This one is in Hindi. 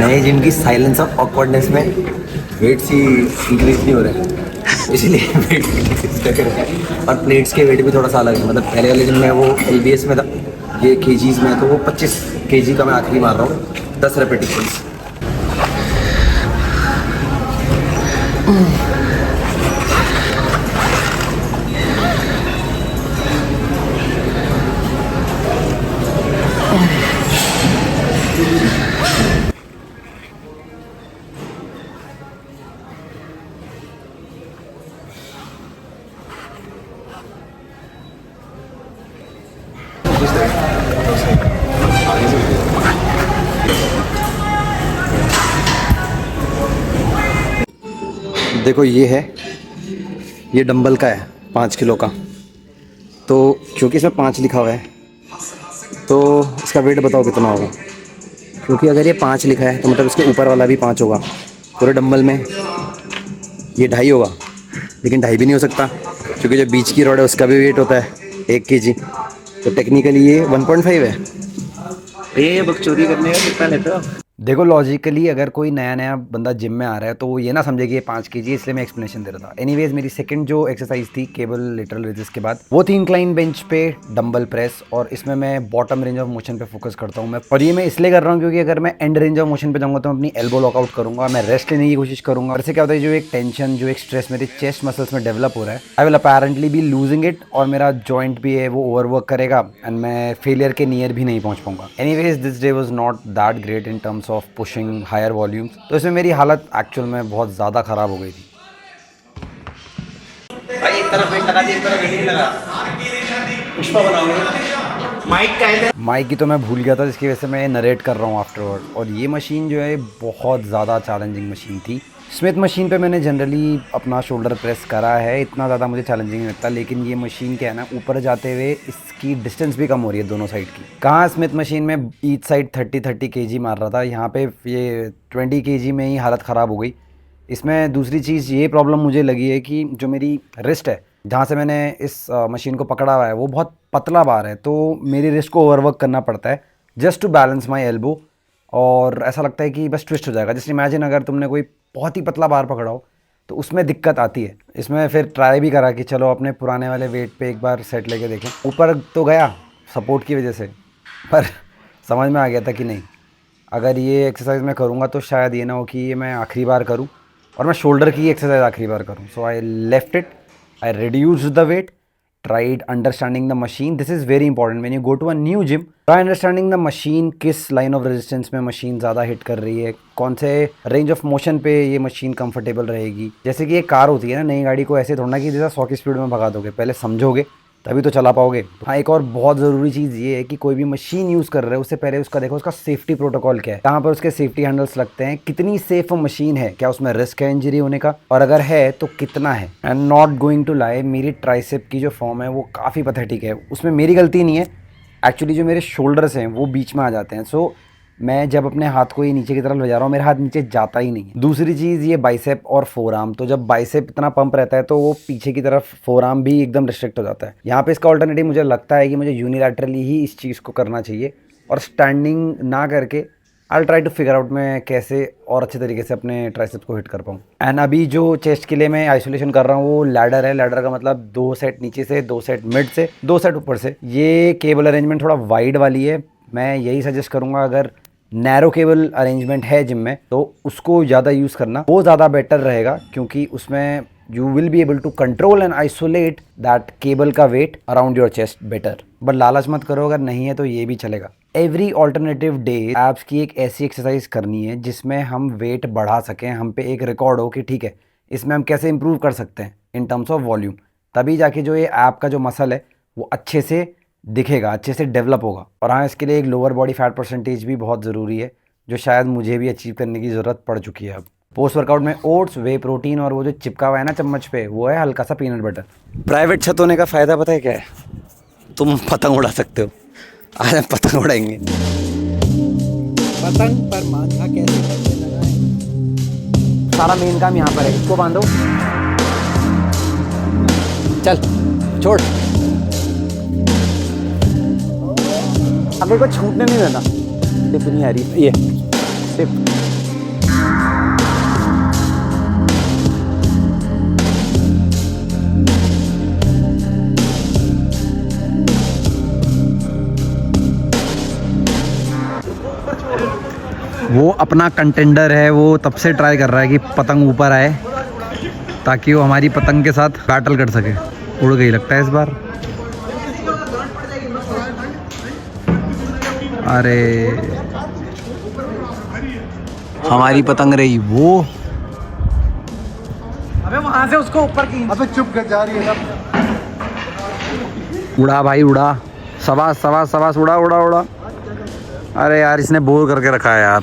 नए जिम की साइलेंस ऑफ ऑकवर्डनेस में वेट्स ही इंक्रीज नहीं हो रहे हैं, इसलिए वेट इंक्रीज कर रहे हैं। और प्लेट्स के वेट भी थोड़ा सा अलग है। मतलब पहले वाले जिम में वो LBS में था, ये केजीज में है, तो वो 25 केजी का मैं आखिरी मार रहा हूँ 10 रेपिटेशंस। देखो ये है, ये डंबल का है 5 किलो का। तो क्योंकि इसमें 5 लिखा हुआ है तो इसका वेट बताओ कितना होगा। क्योंकि अगर ये 5 लिखा है तो मतलब इसके ऊपर वाला भी 5 होगा। पूरे डंबल में ये 2.5 होगा, लेकिन 2.5 भी नहीं हो सकता क्योंकि जो बीच की रॉड है उसका भी वेट होता है 1 केजी। तो टेक्निकली ये 1.5 है। ये बकचोदी करने का कितना लेते हो? देखो लॉजिकली अगर कोई नया नया बंदा जिम में आ रहा है तो वो ये ना समझे कि ये 5 केजी, इसलिए मैं एक्सप्लेनेशन दे रहा था। एनीवेज मेरी सेकंड जो एक्सरसाइज थी केबल लेटरल रेजेस के बाद, वो थी इंक्लाइन बेंच पे डंबल प्रेस। और इसमें मैं बॉटम रेंज ऑफ मोशन पे फोकस करता हूँ मैं। और ये मैं इसलिए कर रहा हूँ क्योंकि अगर मैं एंड रेंज ऑफ मोशन पे जाऊँगा तो मैं अपनी एल्बो लॉकआउट करूँगा, मैं रेस्ट लेने की कोशिश करूँगा। और इससे क्या होता है, जो एक टेंशन, जो एक स्ट्रेस मेरे चेस्ट मसल्स में डेवलप हो रहा है, I will apparently be losing it, और मेरा जॉइंट भी है वो ओवरवर्क करेगा एंड मैं फेलियर के नियर भी नहीं पहुँच पाऊंगा। Anyways this day was not that great in terms of pushing higher volumes. तो इसमें मेरी हालत एक्चुअल में बहुत ज़्यादा ख़राब हो गई थी। भाई एक तरफ वेट लगा दी, एक तरफ वेट नहीं लगा। पुष्पा बनाओगे? माइक का है। माइक की तो मैं भूल गया था, जिसकी वजह से मैं नरेट कर रहा हूँ आफ्टरवर्ड। और ये मशीन जो है बहुत ज़्यादा चैलेंजिंग मशीन थी। स्मिथ मशीन पे मैंने जनरली अपना शोल्डर प्रेस करा है, इतना ज़्यादा मुझे चैलेंजिंग नहीं लगता। लेकिन ये मशीन क्या है ना, ऊपर जाते हुए इसकी डिस्टेंस भी कम हो रही है दोनों साइड की। कहाँ स्मिथ मशीन में ईच साइड 30 केजी मार रहा था, यहाँ पे ये 20 केजी में ही हालत ख़राब हो गई। इसमें दूसरी चीज़ ये प्रॉब्लम मुझे लगी है कि जो मेरी रिस्ट है, जहाँ से मैंने इस मशीन को पकड़ा हुआ है, वो बहुत पतला बार है। तो मेरी रिस्ट को ओवरवर्क करना पड़ता है just to balance my elbow. और ऐसा लगता है कि बस ट्विस्ट हो जाएगा। जैसे इमेजिन अगर तुमने कोई बहुत ही पतला बार पकड़ा हो तो उसमें दिक्कत आती है। इसमें फिर ट्राई भी करा कि चलो अपने पुराने वाले वेट पे एक बार सेट लेके देखें। ऊपर तो गया सपोर्ट की वजह से, पर समझ में आ गया था कि नहीं, अगर ये एक्सरसाइज मैं करूँगा तो शायद ये ना हो कि ये मैं आखिरी बार करूँ और मैं शोल्डर की एक्सरसाइज आखिरी बार करूँ। So I left it, I reduced the weight, tried understanding the machine. This is very important when you go to a new gym. Try understanding the machine, किस लाइन ऑफ रेजिस्टेंस में मशीन ज़्यादा हिट कर रही है, कौन से रेंज ऑफ मोशन पे ये मशीन कंफर्टेबल रहेगी। जैसे कि एक कार होती है ना, नई गाड़ी को ऐसे थोड़ा कि जैसा 100 की स्पीड में भगा दोगे, पहले समझोगे तभी तो चला पाओगे। हाँ, एक और बहुत ज़रूरी चीज़ ये है कि कोई भी मशीन यूज़ कर रहे हो उससे पहले उसका देखो उसका सेफ्टी प्रोटोकॉल क्या है, कहाँ पर उसके सेफ्टी हैंडल्स लगते हैं, कितनी सेफ मशीन है, क्या उसमें रिस्क है इंजरी होने का, और अगर है तो कितना है। And not going to lie, मेरी ट्राइसेप की जो फॉर्म है वो काफ़ी पैथेटिक है। उसमें मेरी गलती नहीं है, एक्चुअली जो मेरे शोल्डर्स हैं वो बीच में आ जाते हैं। सो मैं जब अपने हाथ को ये नीचे की तरफ ले जा रहा हूँ, मेरा हाथ नीचे जाता ही नहीं है। दूसरी चीज़ ये बाइसेप और फोर आर्म, तो जब बाइसेप इतना पंप रहता है तो वो पीछे की तरफ फोर आर्म भी एकदम रिस्ट्रिक्ट हो जाता है। यहाँ पे इसका ऑल्टरनेटिव मुझे लगता है कि मुझे यूनिलैटरली ही इस चीज़ को करना चाहिए और स्टैंडिंग ना करके I try to figure out मैं कैसे और अच्छे तरीके से अपने ट्राइसेप्स को हिट कर पाऊँ। एंड अभी जो चेस्ट के लिए मैं आइसोलेशन कर रहा हूँ वो लैडर है। लैडर का मतलब 2 सेट नीचे से, 2 सेट मिड से, 2 सेट ऊपर से। ये केबल अरेंजमेंट थोड़ा वाइड वाली है। मैं यही सजेस्ट करूँगा, अगर नैरो केबल अरेंजमेंट है जिम में तो उसको ज़्यादा यूज़ करना वो ज़्यादा बेटर रहेगा, क्योंकि उसमें you will be able to control and isolate that cable का weight around your chest better. But लालच मत करो, अगर नहीं है तो ये भी चलेगा। एवरी ऑल्टरनेटिव डे एब्स की एक ऐसी एक्सरसाइज करनी है जिसमें हम वेट बढ़ा सकें, हम पे एक रिकॉर्ड हो कि ठीक है इसमें हम कैसे इंप्रूव कर सकते हैं इन टर्म्स ऑफ वॉल्यूम। तभी जाके जो ये ऐप का जो मसल है वो अच्छे से दिखेगा, अच्छे से डेवलप होगा। और हाँ, इसके लिए एक लोअर बॉडी फैट परसेंटेज भी बहुत ज़रूरी है, जो शायद मुझे भी अचीव करने की ज़रूरत पड़ चुकी है अब। पोस्ट वर्कआउट में ओट्स, वे प्रोटीन और वो जो चिपका हुआ है ना चम्मच पे, वो है हल्का सा पीनट बटर। प्राइवेट छत होने का फ़ायदा पता है क्या है? तुम पतंग उड़ा सकते हो। आज हम पतंग उड़ाएंगे। पतंग पर माथा कैसे करने लगा है? सारा मेन काम यहाँ पर है, इसको बांधो, चल छोड़, आगे को छूटने नहीं देना। टिप नहीं आ रही, ये टिप। वो अपना कंटेंडर है, वो तब से ट्राई कर रहा है कि पतंग ऊपर आए ताकि वो हमारी पतंग के साथ बैटल कर सके। उड़ गई लगता है इस बार। अरे हमारी पतंग रही वो। अबे वहां से उसको ऊपर की। अबे चुप कर जा रही है ना। उड़ा भाई उड़ा, सवास सवास सवास, उड़ा उड़ा उड़ा। अरे यार इसने बोर करके रखा है यार।